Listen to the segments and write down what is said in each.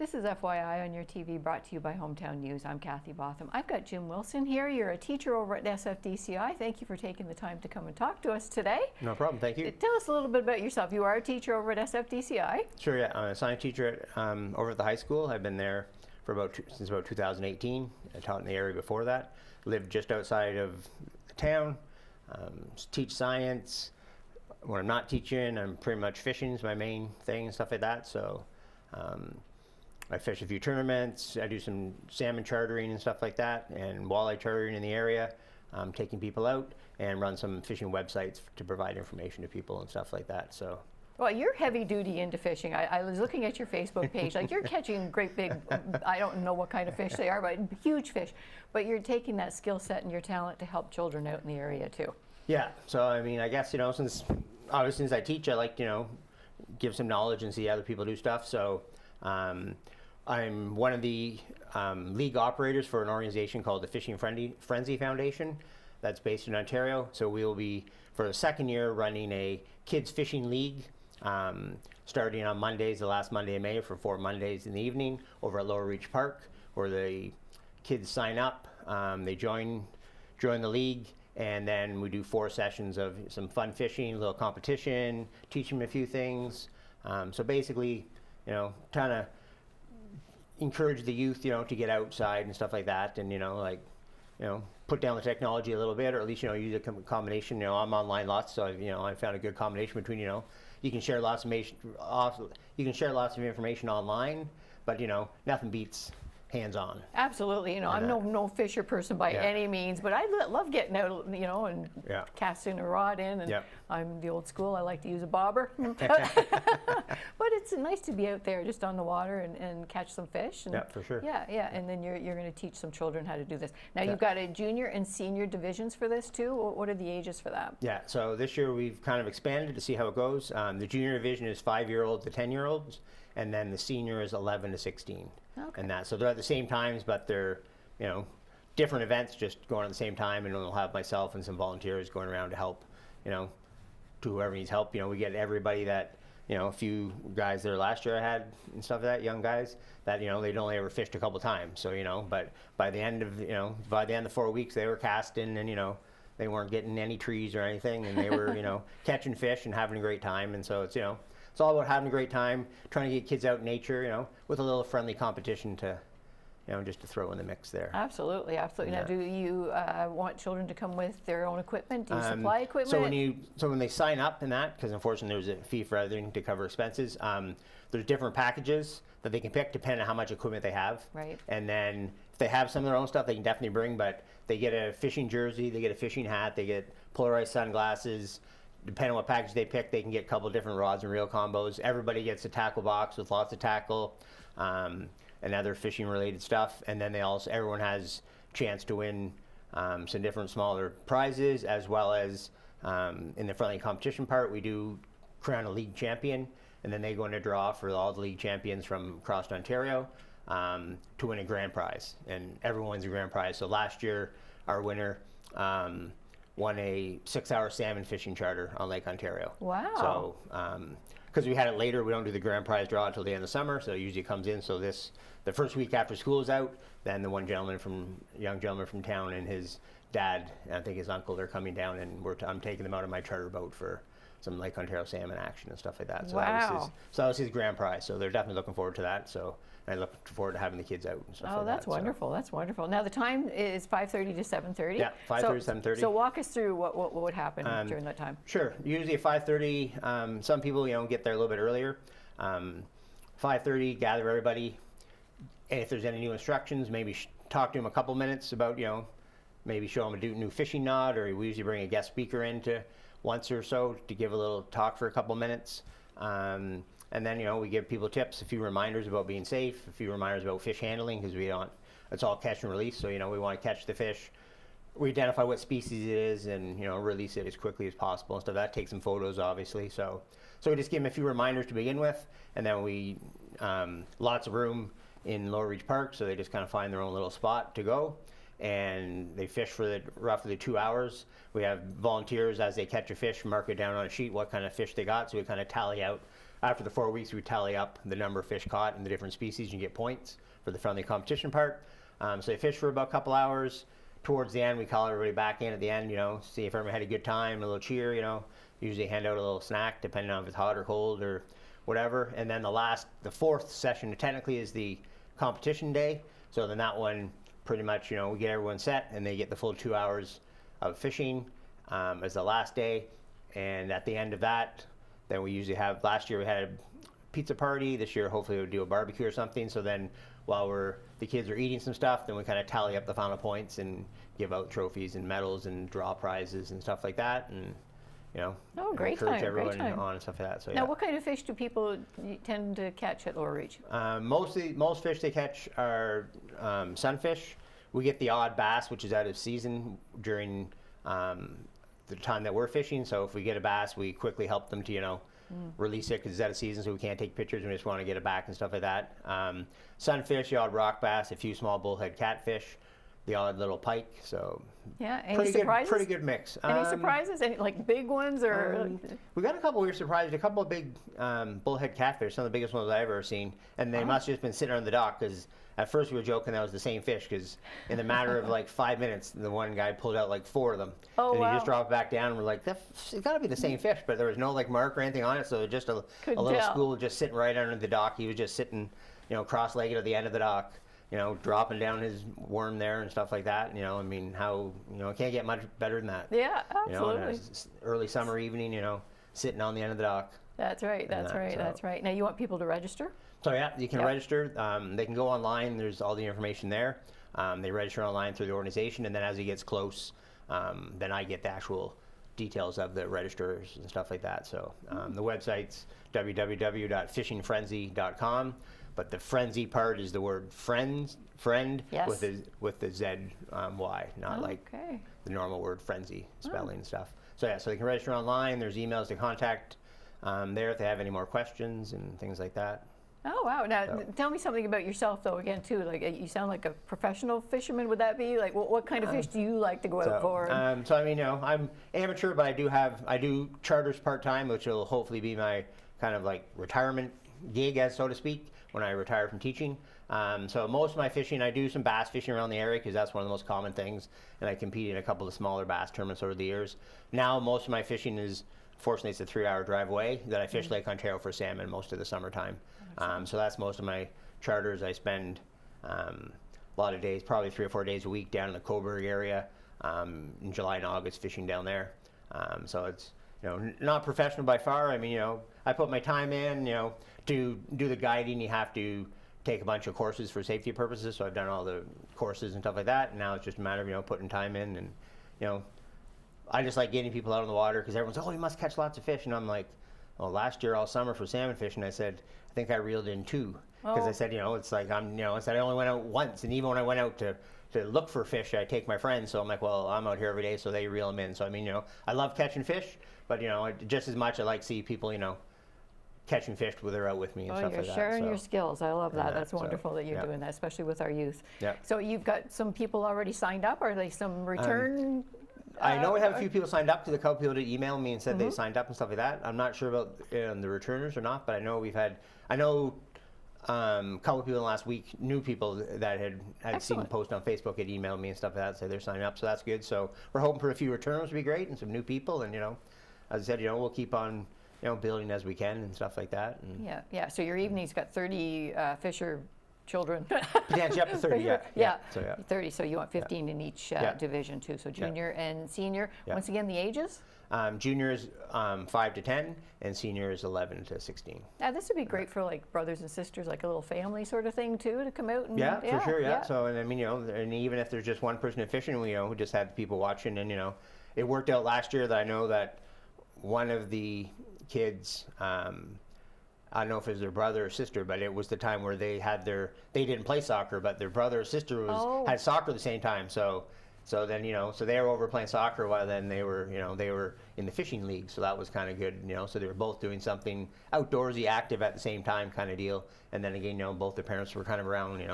This is FYI on your TV, brought to you by Hometown News. I'm Kathy Botham. I've got Jim Wilson here. You're a teacher over at SFDCI. Thank you for taking the time to come and talk to us today. No problem, thank you. Tell us a little bit about yourself. You are a teacher over at SFDCI. Sure, yeah. I'm a science teacher over at the high school. I've been there for since about 2018. I taught in the area before that. Lived just outside of the town. Teach science. When I'm not teaching, I'm pretty much fishing is my main thing and stuff like that. So I fish a few tournaments. I do some salmon chartering and stuff like that, and walleye chartering in the area, taking people out, and run some fishing websites to provide information to people and stuff like that. So. Well, you're heavy duty into fishing. I was looking at your Facebook page. Like, you're catching great big, I don't know what kind of fish they are, but huge fish. But you're taking that skill set and your talent to help children out in the area too. Yeah. So I mean, I guess since I teach, I like give some knowledge and see other people do stuff. So. I'm one of the league operators for an organization called the Fishing Frenzy Foundation that's based in Ontario. So we will be, for the second year, running a kids fishing league starting on Mondays, the last Monday of May, for 4 Mondays in the evening over at Lower Reach Park, where the kids sign up, they join the league, and then we do 4 sessions of some fun fishing, a little competition, teach them a few things. So basically, trying to encourage the youth, to get outside and stuff like that, and put down the technology a little bit, or at least use a combination. I'm online lots, so I found a good combination between you can share lots of information online, but nothing beats hands-on. Absolutely. I'm no fisher person by any means, but I love getting out, and casting a rod in, and I'm the old school. I like to use a bobber. But it's nice to be out there just on the water and catch some fish. And yeah, for sure. Yeah, and then you're going to teach some children how to do this. Now, you've got a junior and senior divisions for this too. What are the ages for that? Yeah, so this year we've kind of expanded to see how it goes. The junior division is 5-year-olds to 10-year-olds, and then the senior is 11 to 16. Okay. And that, so they're at the same times, but they're, different events just going on at the same time, and we'll have myself and some volunteers going around to help, to whoever needs help. We get everybody that, a few guys there last year I had and stuff like that, young guys that, they'd only ever fished a couple times. So, but by the end of 4 weeks, they were casting, and, they weren't getting any trees or anything, and they were, catching fish and having a great time. And so it's, it's all about having a great time, trying to get kids out in nature, with a little friendly competition to, just to throw in the mix there. Absolutely, absolutely. Yeah. Now, do you want children to come with their own equipment? Do you supply equipment? So when they sign up in that, because unfortunately there's a fee for everything to cover expenses, there's different packages that they can pick depending on how much equipment they have. Right. And then if they have some of their own stuff, they can definitely bring, but they get a fishing jersey, they get a fishing hat, they get polarized sunglasses. Depending on what package they pick, they can get a couple different rods and reel combos. Everybody gets a tackle box with lots of tackle and other fishing related stuff. And then everyone has a chance to win some different smaller prizes, as well as in the friendly competition part, we do crown a league champion, and then they go in a draw for all the league champions from across Ontario to win a grand prize. And everyone wins a grand prize. So last year, our winner won a 6-hour salmon fishing charter on Lake Ontario. Wow. So, because we had it later, we don't do the grand prize draw until the end of summer, so it usually comes in. So the first week after school is out, then the young gentleman from town and his dad, and I think his uncle, they're coming down, and I'm taking them out on my charter boat for some Lake Ontario salmon action and stuff like that. So wow. That was his grand prize. So they're definitely looking forward to that. So I look forward to having the kids out and stuff like that. Oh, that's wonderful. That's wonderful. Now, the time is 5:30 to 7:30. Yeah, 5:30 to 7:30. So walk us through what would happen during that time. Sure. Usually at 5:30. Some people, get there a little bit earlier. 5:30, gather everybody. And if there's any new instructions, maybe talk to them a couple minutes about, maybe show them a new fishing knot, or we usually bring a guest speaker in once or so to give a little talk for a couple minutes. And then, we give people tips, a few reminders about being safe, a few reminders about fish handling, because it's all catch and release. So, we want to catch the fish. We identify what species it is and, release it as quickly as possible and stuff. That takes some photos, obviously. So we just give them a few reminders to begin with. And then we, lots of room in Lower Reach Park, so they just kind of find their own little spot to go. And they fish for roughly 2 hours. We have volunteers, as they catch a fish, mark it down on a sheet what kind of fish they got, so we kind of tally out after the 4 weeks, we tally up the number of fish caught and the different species. You get points for the friendly competition part. So they fish for about a couple hours. Towards the end, we call everybody back in at the end, see if everyone had a good time, a little cheer, Usually hand out a little snack, depending on if it's hot or cold or whatever. And then the fourth session technically is the competition day. So then that one, pretty much, we get everyone set and they get the full 2 hours of fishing as the last day. And at the end of that, then we usually have, last year we had a pizza party. This year, hopefully we'll do a barbecue or something. So then while the kids are eating some stuff, then we kind of tally up the final points and give out trophies and medals and draw prizes and stuff like that. And, great encourage time, everyone great time. on and stuff like that. So, now, what kind of fish do people tend to catch at Lower Reach? Most fish they catch are sunfish. We get the odd bass, which is out of season during the time that we're fishing. So if we get a bass, we quickly help them to, release it because it's out of season, so we can't take pictures. We just want to get it back and stuff like that. Sunfish, the odd rock bass, a few small bullhead catfish, the odd little pike. So yeah, any surprises? Pretty good mix. Any surprises? Any like big ones or? We got a couple. We were surprised. A couple of big bullhead catfish, some of the biggest ones I've ever seen, and they must have just been sitting on the dock because. At first we were joking that was the same fish because in the matter of like 5 minutes, the one guy pulled out like 4 of them. Oh, and wow. he just dropped back down and we're like, it's got to be the same fish, but there was no like mark or anything on it. So just a little school just sitting right under the dock. He was just sitting, cross-legged at the end of the dock, dropping down his worm there and stuff like that. How, it can't get much better than that. Yeah, absolutely. Early summer evening, sitting on the end of the dock. That's right, that's right. Now you want people to register? So yeah, you can register. They can go online. There's all the information there. They register online through the organization, and then as it gets close, then I get the actual details of the registers and stuff like that. So the website's www.fishingfrenzy.com, but the frenzy part is the word friend with the Z-Y, not like the normal word frenzy spelling and stuff. So yeah, so they can register online. There's emails to contact there if they have any more questions and things like that. Oh, wow. Now, tell me something about yourself, though, again, too. Like, you sound like a professional fisherman. Would that be? Like, what kind of fish do you like to go out for? I'm amateur, but I do charters part-time, which will hopefully be my kind of like retirement gig, so to speak, when I retire from teaching. So most of my fishing, I do some bass fishing around the area because that's one of the most common things. And I compete in a couple of smaller bass tournaments over the years. Now, most of my fishing is, fortunately, it's a 3-hour drive away that I fish Lake Ontario for salmon most of the summertime. So that's most of my charters. I spend a lot of days, probably 3 or 4 days a week down in the Coburg area in July and August fishing down there. So it's not professional by far. I put my time in. To do the guiding, you have to take a bunch of courses for safety purposes. So I've done all the courses and stuff like that. And now it's just a matter of putting time in and I just like getting people out on the water because everyone's you must catch lots of fish, and I'm like, well, last year all summer for salmon fishing, I said I think I reeled in 2 because I said it's like I only went out once, and even when I went out to look for fish, I take my friends, so I'm like, well, I'm out here every day, so they reel them in. So I love catching fish, but just as much I like to see people catching fish when they're out with me and stuff like that. You're sharing your skills. I love that. That's wonderful that you're doing that, especially with our youth. So you've got some people already signed up. Are they some return? I know we have a few people signed up because a couple people did email me and said they signed up and stuff like that. I'm not sure about the returners or not, but I know a couple of people in the last week, new people that had seen the post on Facebook had emailed me and stuff like that, say they're signing up, so that's good. So we're hoping for a few returners would be great and some new people, and as I said, we'll keep on building as we can and stuff like that. And yeah. So your evening's got 30 fisher children. Potentially up to 30, yeah. So 30. So you want 15 in each division too. So junior and senior. Once again, the ages. Junior is 5 to 10, and senior is 11 to 16. Now this would be great for like brothers and sisters, like a little family sort of thing too, to come out and for sure. So and and even if there's just one person fishing, we just had people watching, and it worked out last year that I know that one of the kids. I don't know if it was their brother or sister, but it was the time where they didn't play soccer, but their brother or sister had soccer at the same time. So So then, so they were over playing soccer while then they were in the fishing league. So that was kind of good, so they were both doing something outdoorsy, active at the same time kind of deal. And then again, both their parents were kind of around,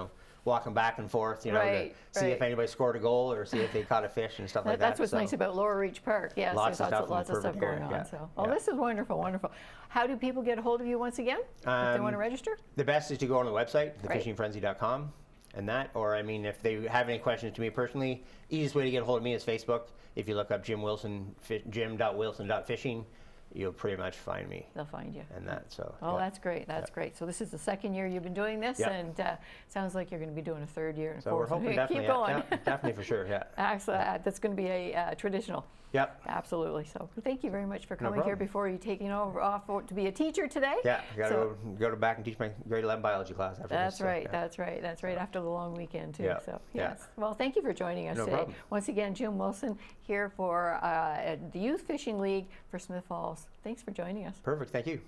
walking back and forth, to see if anybody scored a goal or see if they caught a fish and stuff like that. That's what's nice about Lower Reach Park. Yes, lots there's of lots of stuff going on. Yeah. So, this is wonderful, wonderful. How do people get a hold of you once again if they want to register? The best is to go on the website, thefishingfrenzy.com. And that, or I mean, if they have any questions to me personally, easiest way to get a hold of me is Facebook. If you look up Jim Wilson, jim.wilson.fishing, you'll pretty much find me. They'll find you. And that, so. Oh, that's great. That's great. So this is the second year you've been doing this, and sounds like you're going to be doing a third year and so fourth. So we're hoping definitely. Keep going. Definitely for sure. Yeah. Excellent. That's going to be a traditional. Yep. Absolutely. So thank you very much for coming here before you taking off to be a teacher today. Yeah, I got to go back and teach my grade 11 biology class after that's this. Right. That's right. That's right. After the long weekend too. Yeah. So yes. Well, thank you for joining us today. Problem. Once again, Jim Wilson here for the Youth Fishing League for Smith Falls. Thanks for joining us. Perfect. Thank you.